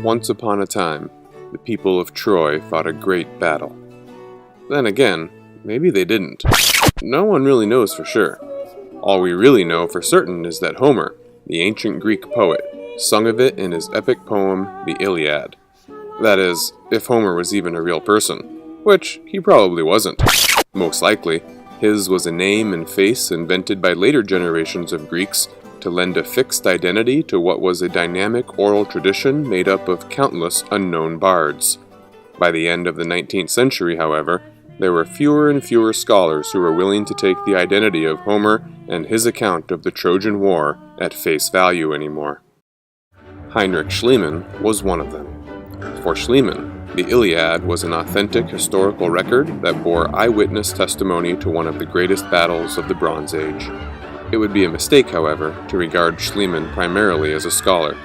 once upon a time, the people of Troy fought a great battle. Then again, maybe they didn't. No one really knows for sure. All we really know for certain is that Homer, the ancient Greek poet, sung of it in his epic poem, the Iliad. That is, if Homer was even a real person, which he probably wasn't. Most likely, his was a name and face invented by later generations of Greeks to lend a fixed identity to what was a dynamic oral tradition made up of countless unknown bards. By the end of the 19th century, however, there were fewer and fewer scholars who were willing to take the identity of Homer and his account of the Trojan War at face value anymore. Heinrich Schliemann was one of them. For Schliemann, the Iliad was an authentic historical record that bore eyewitness testimony to one of the greatest battles of the Bronze Age. It would be a mistake, however, to regard Schliemann primarily as a scholar,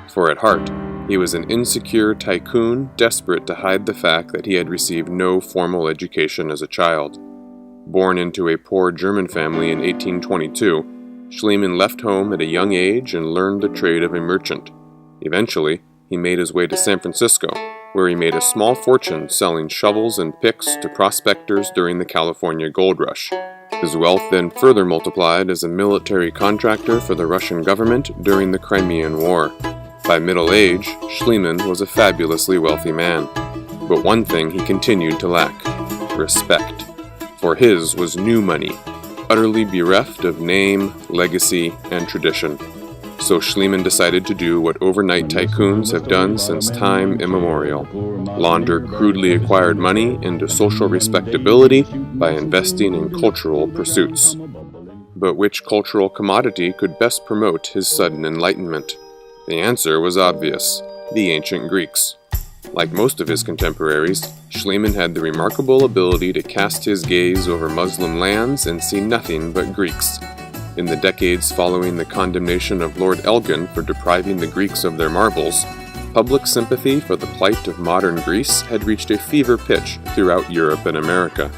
for at heart, he was an insecure tycoon desperate to hide the fact that he had received no formal education as a child. Born into a poor German family in 1822, Schliemann left home at a young age and learned the trade of a merchant. Eventually, he made his way to San Francisco, where he made a small fortune selling shovels and picks to prospectors during the California gold rush. His wealth then further multiplied as a military contractor for the Russian government during the Crimean War. By middle age, Schliemann was a fabulously wealthy man. But one thing he continued to lack: respect. For his was new money, utterly bereft of name, legacy, and tradition. So Schliemann decided to do what overnight tycoons have done since time immemorial: launder crudely acquired money into social respectability by investing in cultural pursuits. But which cultural commodity could best promote his sudden enlightenment? The answer was obvious: the ancient Greeks. Like most of his contemporaries, Schliemann had the remarkable ability to cast his gaze over Muslim lands and see nothing but Greeks. In the decades following the condemnation of Lord Elgin for depriving the Greeks of their marbles, public sympathy for the plight of modern Greece had reached a fever pitch throughout Europe and America.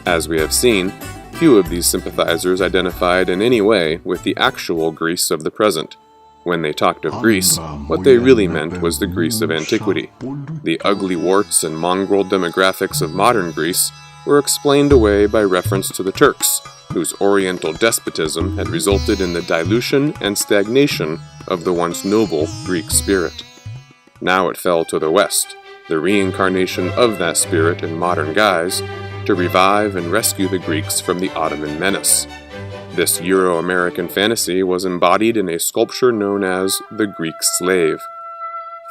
As we have seen, few of these sympathizers identified in any way with the actual Greece of the present. When they talked of Greece, what they really meant was the Greece of antiquity. The ugly warts and mongrel demographics of modern Greece were explained away by reference to the Turks, whose oriental despotism had resulted in the dilution and stagnation of the once noble Greek spirit. Now it fell to the West, the reincarnation of that spirit in modern guise, to revive and rescue the Greeks from the Ottoman menace. This Euro-American fantasy was embodied in a sculpture known as the Greek Slave.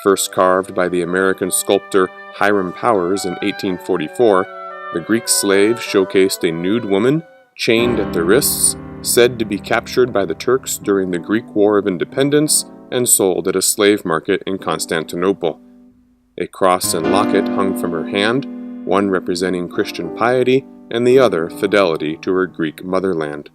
First carved by the American sculptor Hiram Powers in 1844, the Greek Slave showcased a nude woman chained at the wrists, said to be captured by the Turks during the Greek War of Independence and sold at a slave market in Constantinople. A cross and locket hung from her hand, one representing Christian piety and the other fidelity to her Greek motherland.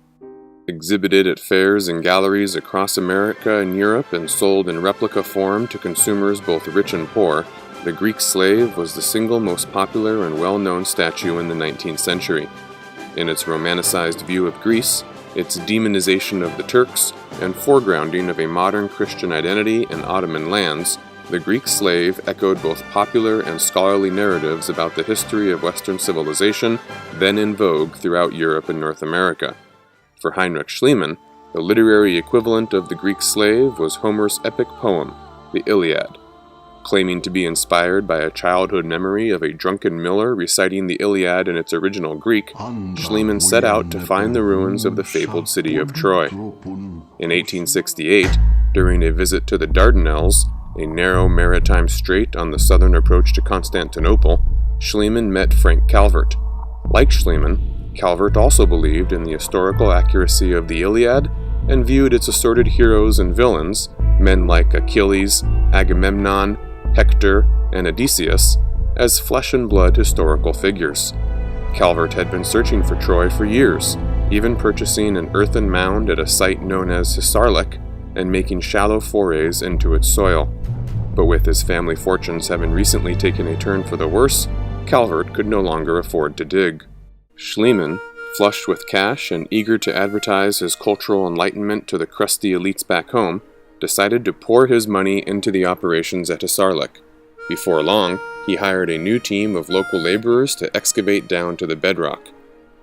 Exhibited at fairs and galleries across America and Europe and sold in replica form to consumers both rich and poor, the Greek Slave was the single most popular and well-known statue in the 19th century. In its romanticized view of Greece, its demonization of the Turks, and foregrounding of a modern Christian identity in Ottoman lands, the Greek Slave echoed both popular and scholarly narratives about the history of Western civilization then in vogue throughout Europe and North America. For Heinrich Schliemann, the literary equivalent of the Greek Slave was Homer's epic poem, the Iliad. Claiming to be inspired by a childhood memory of a drunken miller reciting the Iliad in its original Greek, Schliemann set out to find the ruins of the fabled city of Troy. In 1868, during a visit to the Dardanelles, a narrow maritime strait on the southern approach to Constantinople, Schliemann met Frank Calvert. Like Schliemann, Calvert also believed in the historical accuracy of the Iliad and viewed its assorted heroes and villains, men like Achilles, Agamemnon, Hector, and Odysseus, as flesh-and-blood historical figures. Calvert had been searching for Troy for years, even purchasing an earthen mound at a site known as Hissarlik and making shallow forays into its soil. But with his family fortunes having recently taken a turn for the worse, Calvert could no longer afford to dig. Schliemann, flushed with cash and eager to advertise his cultural enlightenment to the crusty elites back home, decided to pour his money into the operations at Hissarlik. Before long, he hired a new team of local laborers to excavate down to the bedrock.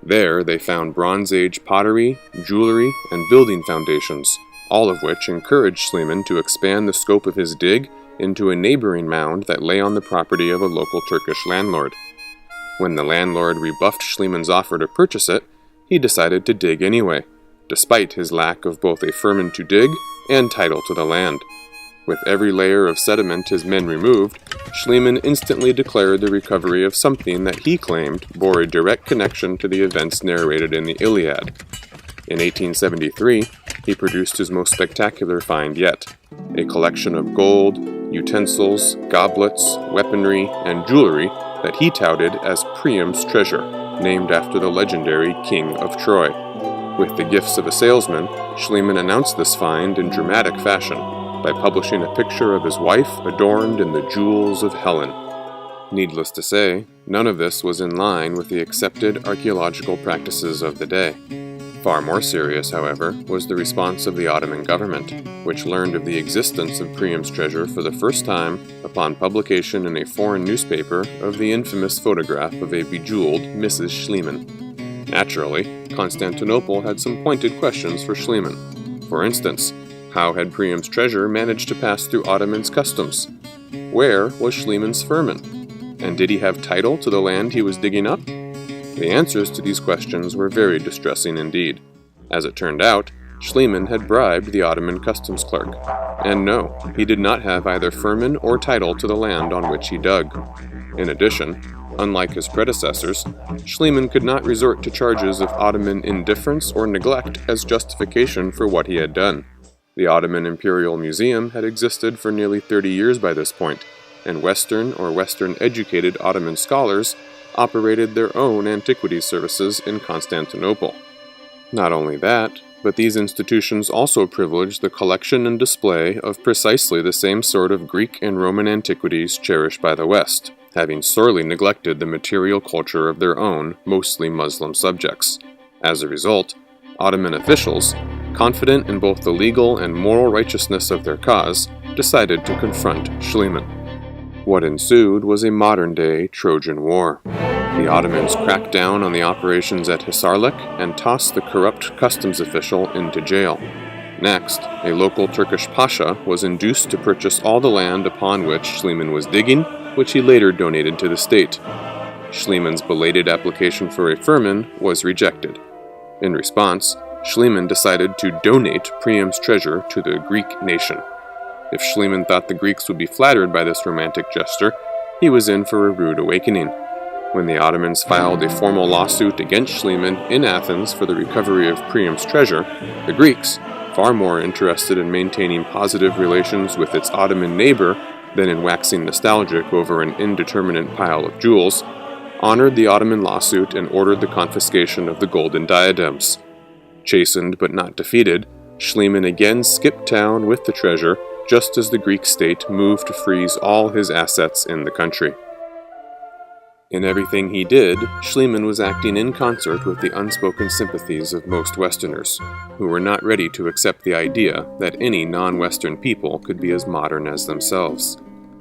There, they found Bronze Age pottery, jewelry, and building foundations, all of which encouraged Schliemann to expand the scope of his dig into a neighboring mound that lay on the property of a local Turkish landlord. When the landlord rebuffed Schliemann's offer to purchase it, he decided to dig anyway, despite his lack of both a firman to dig and title to the land. With every layer of sediment his men removed, Schliemann instantly declared the recovery of something that he claimed bore a direct connection to the events narrated in the Iliad. In 1873, he produced his most spectacular find yet, a collection of gold, utensils, goblets, weaponry, and jewelry that he touted as Priam's treasure, named after the legendary King of Troy. With the gifts of a salesman, Schliemann announced this find in dramatic fashion by publishing a picture of his wife adorned in the jewels of Helen. Needless to say, none of this was in line with the accepted archaeological practices of the day. Far more serious, however, was the response of the Ottoman government, which learned of the existence of Priam's treasure for the first time upon publication in a foreign newspaper of the infamous photograph of a bejeweled Mrs. Schliemann. Naturally, Constantinople had some pointed questions for Schliemann. For instance, how had Priam's treasure managed to pass through Ottoman's customs? Where was Schliemann's firman? And did he have title to the land he was digging up? The answers to these questions were very distressing indeed. As it turned out, Schliemann had bribed the Ottoman customs clerk. And no, he did not have either firman or title to the land on which he dug. In addition, unlike his predecessors, Schliemann could not resort to charges of Ottoman indifference or neglect as justification for what he had done. The Ottoman Imperial Museum had existed for nearly 30 years by this point, and Western or Western-educated Ottoman scholars operated their own antiquities services in Constantinople. Not only that, but these institutions also privileged the collection and display of precisely the same sort of Greek and Roman antiquities cherished by the West, having sorely neglected the material culture of their own, mostly Muslim subjects. As a result, Ottoman officials, confident in both the legal and moral righteousness of their cause, decided to confront Schliemann. What ensued was a modern-day Trojan War. The Ottomans cracked down on the operations at Hissarlik and tossed the corrupt customs official into jail. Next, a local Turkish pasha was induced to purchase all the land upon which Schliemann was digging, which he later donated to the state. Schliemann's belated application for a firman was rejected. In response, Schliemann decided to donate Priam's treasure to the Greek nation. If Schliemann thought the Greeks would be flattered by this romantic gesture, he was in for a rude awakening. When the Ottomans filed a formal lawsuit against Schliemann in Athens for the recovery of Priam's treasure, the Greeks, far more interested in maintaining positive relations with its Ottoman neighbor than in waxing nostalgic over an indeterminate pile of jewels, honored the Ottoman lawsuit and ordered the confiscation of the golden diadems. Chastened but not defeated, Schliemann again skipped town with the treasure just as the Greek state moved to freeze all his assets in the country. In everything he did, Schliemann was acting in concert with the unspoken sympathies of most Westerners, who were not ready to accept the idea that any non-Western people could be as modern as themselves.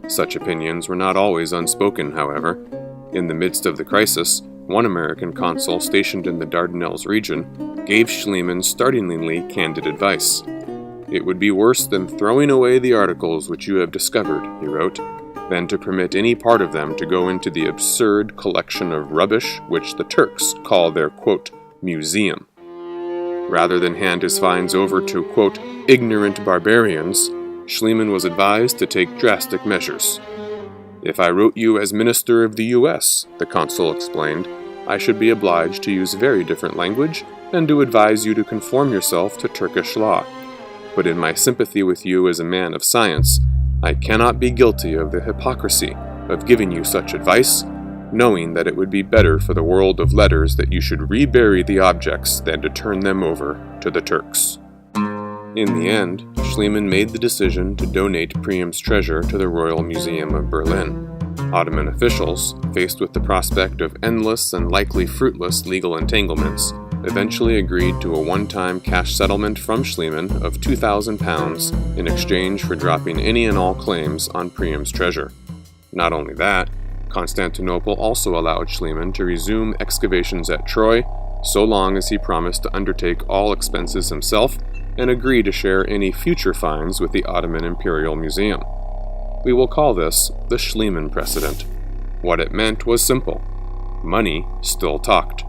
Such opinions were not always unspoken, however. In the midst of the crisis, one American consul stationed in the Dardanelles region gave Schliemann startlingly candid advice. "It would be worse than throwing away the articles which you have discovered," he wrote, "than to permit any part of them to go into the absurd collection of rubbish which the Turks call their, quote, museum." Rather than hand his finds over to, quote, ignorant barbarians, Schliemann was advised to take drastic measures. "If I wrote you as Minister of the U.S., the consul explained, I should be obliged to use very different language and to advise you to conform yourself to Turkish law. But in my sympathy with you as a man of science, I cannot be guilty of the hypocrisy of giving you such advice, knowing that it would be better for the world of letters that you should rebury the objects than to turn them over to the Turks." In the end, Schliemann made the decision to donate Priam's treasure to the Royal Museum of Berlin. Ottoman officials, faced with the prospect of endless and likely fruitless legal entanglements, eventually agreed to a one-time cash settlement from Schliemann of £2,000 in exchange for dropping any and all claims on Priam's treasure. Not only that, Constantinople also allowed Schliemann to resume excavations at Troy, so long as he promised to undertake all expenses himself and agree to share any future finds with the Ottoman Imperial Museum. We will call this the Schliemann precedent. What it meant was simple. Money still talked.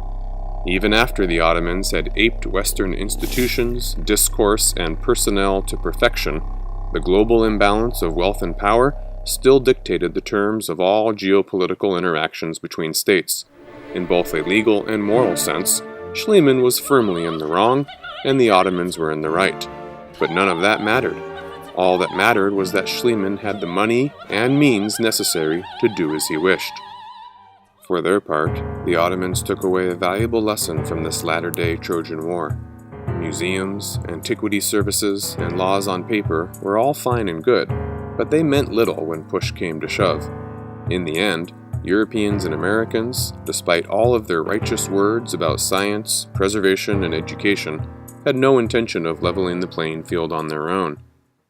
Even after the Ottomans had aped Western institutions, discourse, and personnel to perfection, the global imbalance of wealth and power still dictated the terms of all geopolitical interactions between states. In both a legal and moral sense, Schliemann was firmly in the wrong, and the Ottomans were in the right. But none of that mattered. All that mattered was that Schliemann had the money and means necessary to do as he wished. For their part, the Ottomans took away a valuable lesson from this latter-day Trojan War. Museums, antiquity services, and laws on paper were all fine and good, but they meant little when push came to shove. In the end, Europeans and Americans, despite all of their righteous words about science, preservation, and education, had no intention of leveling the playing field on their own.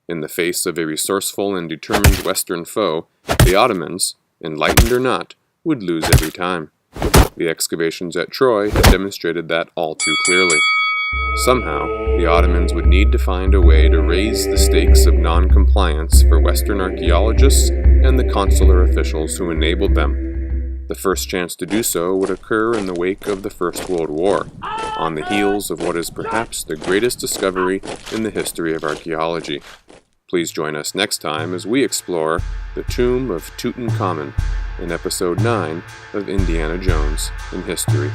In the face of a resourceful and determined Western foe, the Ottomans, enlightened or not, would lose every time. The excavations at Troy had demonstrated that all too clearly. Somehow, the Ottomans would need to find a way to raise the stakes of non-compliance for Western archaeologists and the consular officials who enabled them. The first chance to do so would occur in the wake of the First World War, on the heels of what is perhaps the greatest discovery in the history of archaeology. Please join us next time as we explore the tomb of Tutankhamun in Episode 9 of Indiana Jones in History.